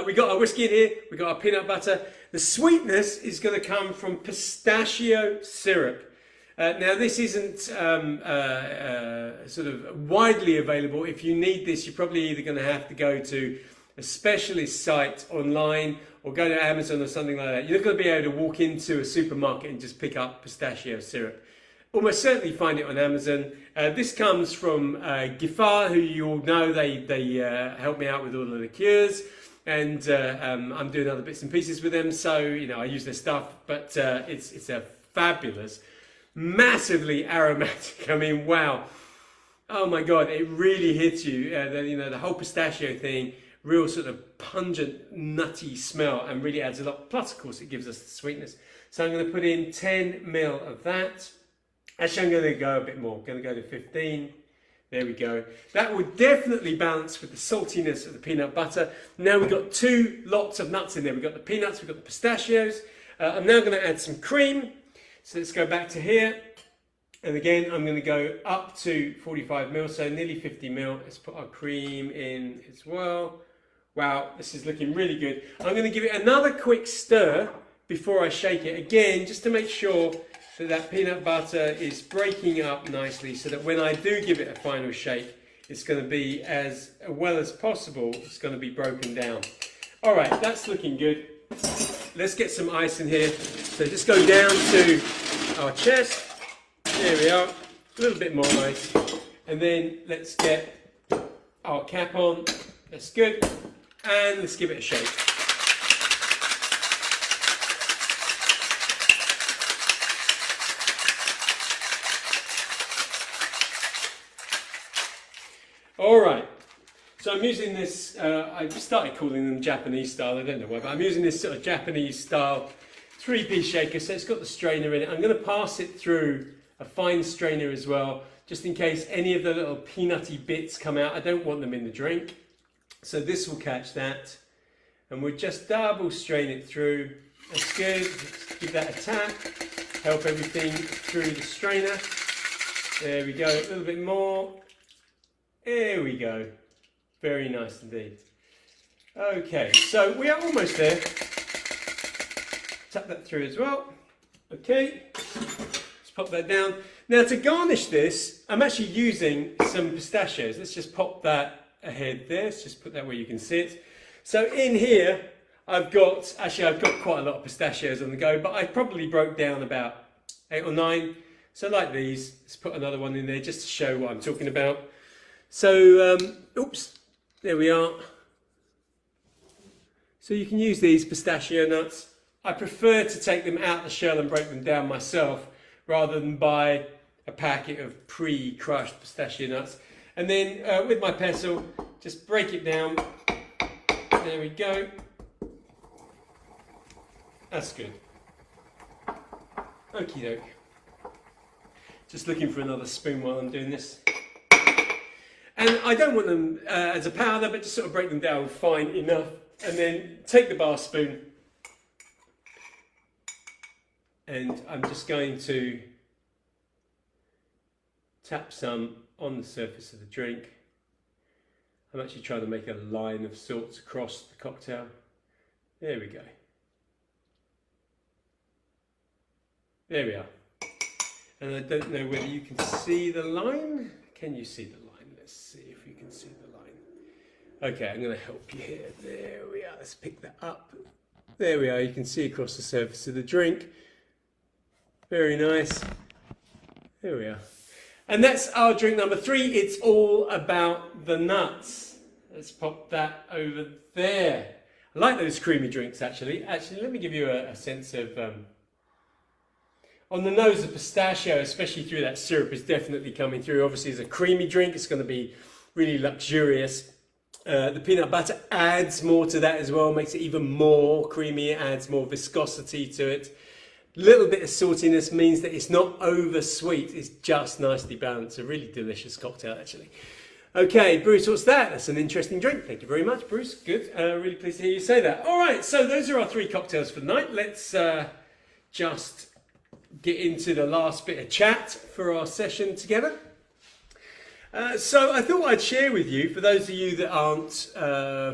we got our whiskey in here, we got our peanut butter. The sweetness is going to come from pistachio syrup. Now, this isn't sort of widely available. If you need this, you're probably either going to have to go to a specialist site online or go to Amazon or something like that. You're not going to be able to walk into a supermarket and just pick up pistachio syrup. Almost certainly find it on Amazon. This comes from Gifar, who you all know. They help me out with all the liqueurs. and I'm doing other bits and pieces with them, so I use their stuff, but it's a fabulous, massively aromatic. I mean, wow, oh my god, it really hits you. The whole pistachio thing, real sort of pungent, nutty smell, and really adds a lot. Plus, of course, it gives us the sweetness. So I'm going to put in 10 ml of that. Actually, I'm going to go a bit more. I'm going to go to 15. There we go. That would definitely balance with the saltiness of the peanut butter. Now we've got 2 lots of nuts in there. We've got the peanuts, we've got the pistachios. I'm now going to add some cream. So let's go back to here. And again, I'm going to go up to 45 ml, so nearly 50 ml. Let's put our cream in as well. Wow, this is looking really good. I'm going to give it another quick stir before I shake it again, just to make sure that peanut butter is breaking up nicely, so that when I do give it a final shake, it's going to be as well as possible. It's going to be broken down. All right, that's looking good. Let's get some ice in here. So just go down to our chest. There we are. A little bit more ice. And then let's get our cap on. That's good. And let's give it a shake. All right, so I'm using this, I started calling them Japanese style, I don't know why, but I'm using this sort of Japanese style 3-piece shaker, so it's got the strainer in it. I'm going to pass it through a fine strainer as well, just in case any of the little peanutty bits come out. I don't want them in the drink, so this will catch that. And we'll just double strain it through. That's good. Let's give that a tap, help everything through the strainer. There we go, a little bit more. There we go. Very nice indeed. Okay, so we are almost there. Tap that through as well. Okay, let's pop that down. Now to garnish this, I'm actually using some pistachios. Let's just pop that ahead there. Let's just put that where you can see it. So in here, I've got quite a lot of pistachios on the go, but I probably broke down about 8 or 9. So like these, let's put another one in there just to show what I'm talking about. So, oops, there we are. So you can use these pistachio nuts. I prefer to take them out the shell and break them down myself, rather than buy a packet of pre-crushed pistachio nuts. And then with my pestle, just break it down. There we go. That's good. Okie doke. Just looking for another spoon while I'm doing this. And I don't want them as a powder, but just sort of break them down fine enough. And then take the bar spoon. And I'm just going to tap some on the surface of the drink. I'm actually trying to make a line of sorts across the cocktail. There we go. There we are. And I don't know whether you can see the line. Can you see the line? Let's see if you can see the line. Okay, I'm going to help you here. There we are. Let's pick that up. There we are. You can see across the surface of the drink. Very nice. There we are. And that's our drink number 3. It's all about the nuts. Let's pop that over there. I like those creamy drinks, actually. Actually, let me give you a sense of... on the nose, the pistachio, especially through that syrup, is definitely coming through. Obviously, it's a creamy drink. It's going to be really luxurious. The peanut butter adds more to that as well, makes it even more creamy. It adds more viscosity to it. A little bit of saltiness means that it's not over sweet. It's just nicely balanced. A really delicious cocktail, actually. Okay, Bruce, what's that? That's an interesting drink. Thank you very much, Bruce. Good. Really pleased to hear you say that. All right, so those are our 3 cocktails for the night. Let's just get into the last bit of chat for our session together. So I thought I'd share with you, for those of you that aren't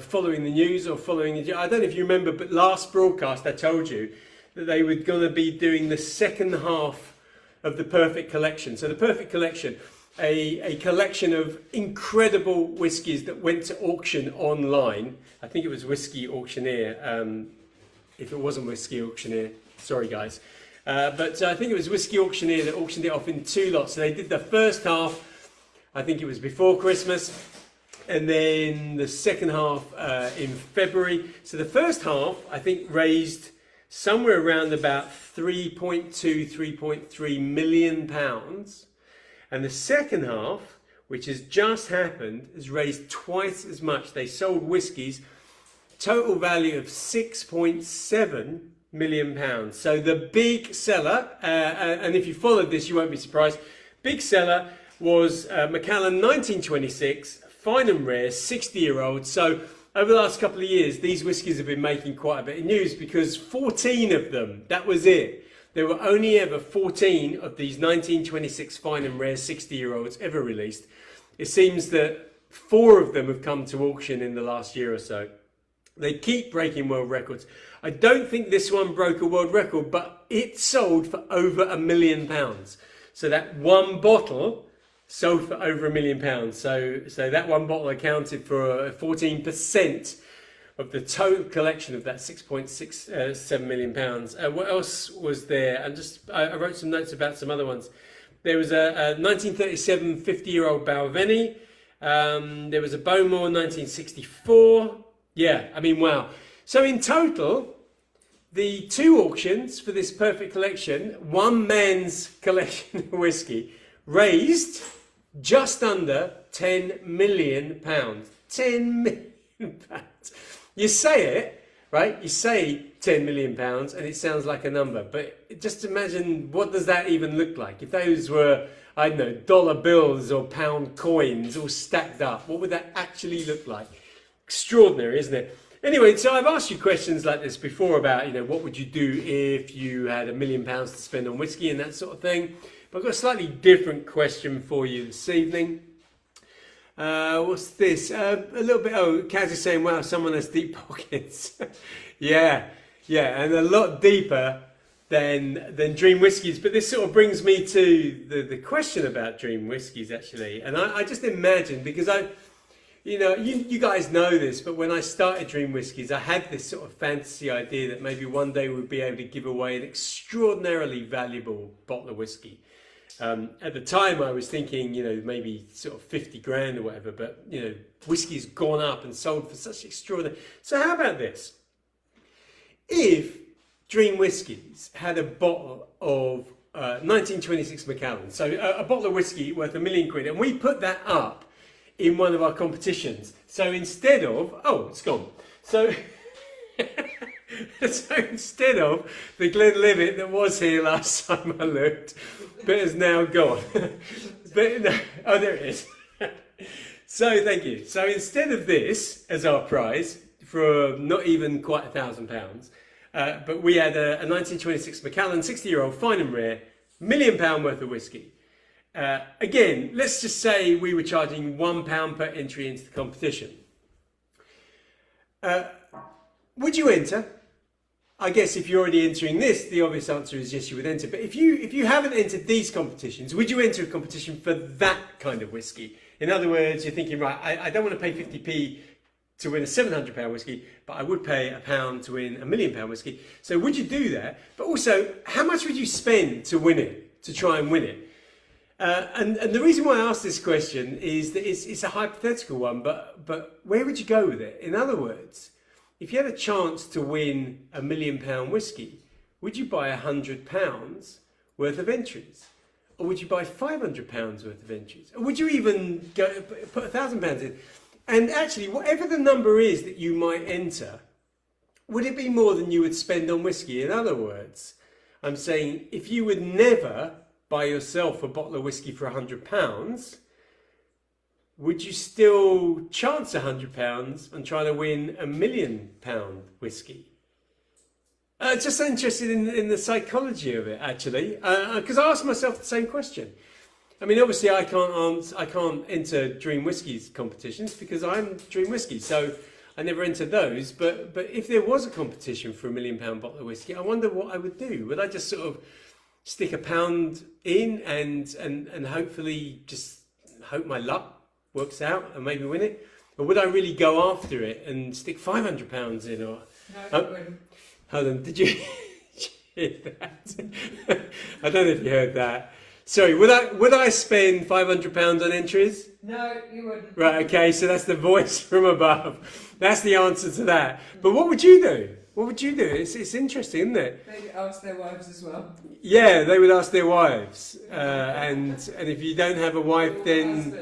following the news or following, I don't know if you remember, but last broadcast I told you that they were going to be doing the second half of the Perfect Collection. So the Perfect Collection, a collection of incredible whiskies that went to auction online. I think it was Whiskey Auctioneer. If it wasn't Whiskey Auctioneer, sorry guys. But I think it was Whiskey Auctioneer that auctioned it off in 2 lots. So they did the first half, I think it was before Christmas, and then the second half in February. So the first half, I think, raised somewhere around about 3.3 million pounds. And the second half, which has just happened, has raised twice as much. They sold Whiskies, total value of 6.7 million pounds. So the big seller, and if you followed this, you won't be surprised. Big seller was Mcallen 1926, fine and rare, 60-year-old. So over the last couple of years, these whiskies have been making quite a bit of news because 14 of them, that was it. There were only ever 14 of these 1926 fine and rare 60-year-olds ever released. It seems that 4 of them have come to auction in the last year or so. They keep breaking world records. I don't think this one broke a world record, but it sold for over £1 million. So that one bottle sold for over £1 million. So that one bottle accounted for 14% of the total collection of that 6.67 million pounds. What else was there? I wrote some notes about some other ones. There was a 1937 50-year-old Balvenie. There was a Bowmore 1964. Yeah, I mean, wow. So in total, the 2 auctions for this perfect collection, one man's collection of whiskey, raised just under £10 million. £10 million. You say it, right? You say £10 million and it sounds like a number, but just imagine, what does that even look like? If those were, I don't know, dollar bills or pound coins all stacked up, what would that actually look like? Extraordinary, isn't it? Anyway, so I've asked you questions like this before about, what would you do if you had £1 million to spend on whiskey and that sort of thing. But I've got a slightly different question for you this evening. What's this? A little bit, Kaz is saying, wow, someone has deep pockets. yeah, and a lot deeper than Dream Whiskies. But this sort of brings me to the question about Dream Whiskies, actually. And I just imagine, because you guys know this, but when I started Dream Whiskies, I had this sort of fantasy idea that maybe one day we'd be able to give away an extraordinarily valuable bottle of whiskey. At the time, I was thinking, maybe sort of 50 grand or whatever, but, whiskey's gone up and sold for such extraordinary. So how about this? If Dream Whiskies had a bottle of 1926 Mcallen, so a bottle of whiskey worth £1 million, and we put that up in one of our competitions. So instead of, it's gone. So instead of the Glenlivet that was here last time I looked, but is now gone. But no, there it is. So thank you. So instead of this as our prize for not even quite £1,000, but we had a 1926 Mcallen 60-year-old fine and rare £1 million worth of whiskey. Again, let's just say we were charging £1 per entry into the competition. Would you enter? I guess if you're already entering this, the obvious answer is yes, you would enter. But if you haven't entered these competitions, would you enter a competition for that kind of whiskey? In other words, you're thinking, right, I don't want to pay 50p to win a £700 whiskey, but I would pay £1 to win a £1 million whiskey. So would you do that? But also, how much would you spend to win it, to try and win it? And the reason why I asked this question is that it's a hypothetical one, but where would you go with it? In other words, if you had a chance to win a £1 million whiskey, would you buy £100 worth of entries? Or would you buy £500 worth of entries? Or would you even put £1,000 in? And actually, whatever the number is that you might enter, would it be more than you would spend on whiskey? In other words, I'm saying if you would never buy yourself a bottle of whiskey for £100, would you still chance £100 on trying to win a £1 million whiskey? Just interested in the psychology of it, actually, because I asked myself the same question. I mean, obviously, I can't enter Dream Whiskies competitions because I'm Dream Whiskey, so I never entered those. But if there was a competition for a £1 million bottle of whiskey, I wonder what I would do. Would I just sort of stick £1 in and hopefully just hope my luck works out and maybe win it? Or would I really go after it and stick £500 in? Or no, you wouldn't. Hold on, did you hear that? I don't know if you heard that. Sorry, would I spend £500 on entries? No, you wouldn't. Right, okay, so that's the voice from above. That's the answer to that. But what would you do? What would you do? It's interesting, isn't it? They'd ask their wives as well. Yeah, they would ask their wives. And if you don't have a wife, then...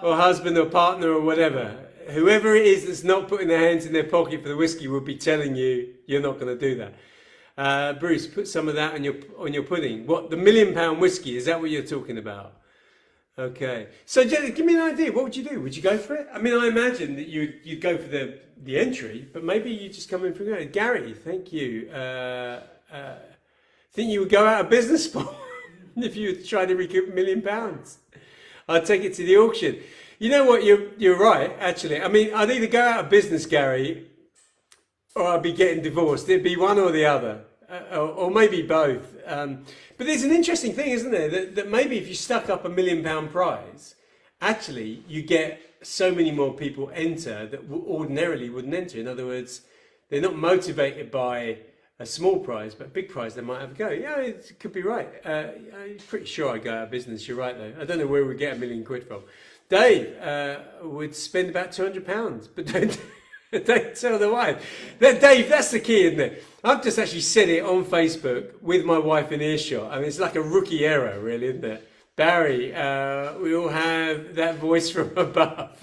Or husband or partner or whatever. Whoever it is that's not putting their hands in their pocket for the whiskey will be telling you you're not going to do that. Bruce, put some of that on your pudding. What, the £1 million whiskey? Is that what you're talking about? Okay. So give me an idea. What would you do? Would you go for it? I mean, I imagine that you'd go for the entry, but maybe you just come in for it. Gary, thank you. Think you would go out of business for if you tried to recoup £1 million? I'd take it to the auction. You know what? You're right. Actually, I mean, I'd either go out of business, Gary, or I'd be getting divorced. It'd be one or the other, or maybe both. But there's an interesting thing, isn't there? That maybe if you stuck up £1 million prize, actually you get so many more people enter that ordinarily wouldn't enter. In other words, they're not motivated by a small prize, but a big prize they might have a go. Yeah, it could be right. I'm pretty sure I'd go out of business. You're right, though. I don't know where we'd get £1 million from. Dave would spend about £200, but don't tell the wife. Dave, that's the key, isn't it? I've just actually said it on Facebook with my wife in earshot. I mean, it's like a rookie error, really, isn't it? Barry, we all have that voice from above.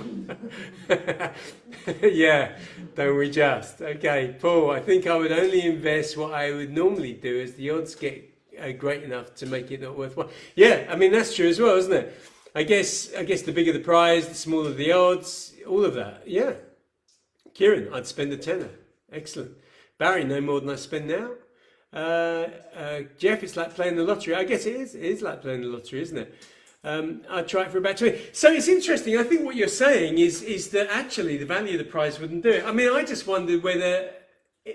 Yeah, don't we just? Okay, Paul, I think I would only invest what I would normally do as the odds get great enough to make it not worthwhile. Yeah, I mean, that's true as well, isn't it? I guess the bigger the prize, the smaller the odds, all of that. Yeah. Kieran, I'd spend a tenner. Excellent. Barry, no more than I spend now. Jeff, it's like playing the lottery. I guess it is. It is like playing the lottery, isn't it? I'd try it for about 20. So it's interesting. I think what you're saying is that actually the value of the prize wouldn't do it. I mean, I just wondered whether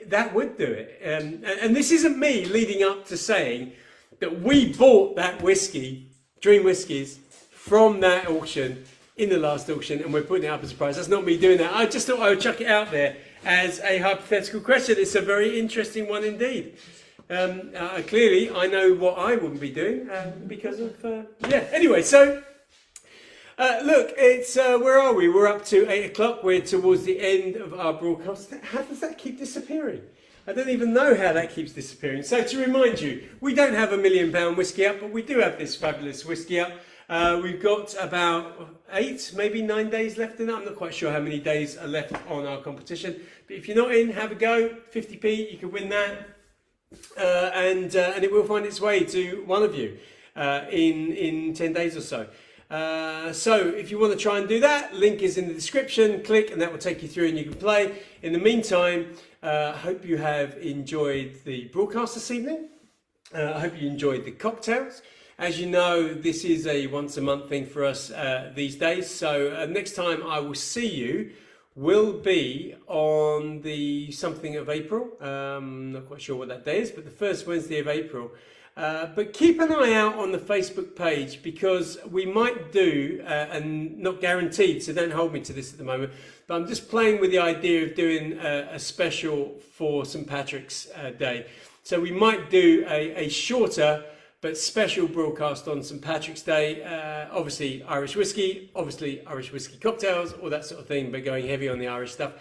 that would do it. And this isn't me leading up to saying that we bought that whiskey, Dream Whiskies, from that auction in the last auction, and we're putting it up as a prize. That's not me doing that. I just thought I would chuck it out there as a hypothetical question. It's a very interesting one indeed. Clearly, I know what I wouldn't be doing because of yeah. Anyway, so look, it's where are we? We're up to 8 o'clock. We're towards the end of our broadcast. How does that keep disappearing? I don't even know how that keeps disappearing. So to remind you, we don't have a £1 million whiskey up, but we do have this fabulous whiskey up. We've got about 8, maybe 9 days left in it. I'm not quite sure how many days are left on our competition. But if you're not in, have a go. 50p, you can win that. And it will find its way to one of you in 10 days or so. So if you want to try and do that, link is in the description. Click and that will take you through and you can play. In the meantime, I hope you have enjoyed the broadcast this evening. I hope you enjoyed the cocktails. As you know, this is a once a month thing for us these days. So next time I will see you will be on the something of April. Not quite sure what that day is, but the first Wednesday of April. But keep an eye out on the Facebook page because we might do, and not guaranteed, so don't hold me to this at the moment, but I'm just playing with the idea of doing a special for St. Patrick's Day. So we might do a shorter but special broadcast on St. Patrick's Day. Obviously Irish whiskey, obviously Irish whiskey cocktails, all that sort of thing, but going heavy on the Irish stuff.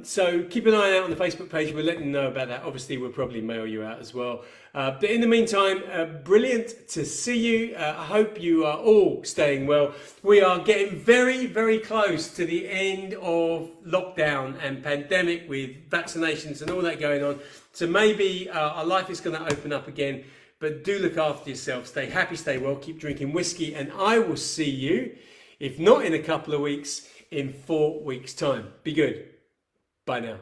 So keep an eye out on the Facebook page. We'll let you know about that. Obviously, we'll probably mail you out as well. But in the meantime, brilliant to see you. I hope you are all staying well. We are getting very, very close to the end of lockdown and pandemic with vaccinations and all that going on. So maybe our life is going to open up again. But do look after yourself. Stay happy, stay well, keep drinking whiskey. And I will see you, if not in a couple of weeks, in 4 weeks' time. Be good. Bye now.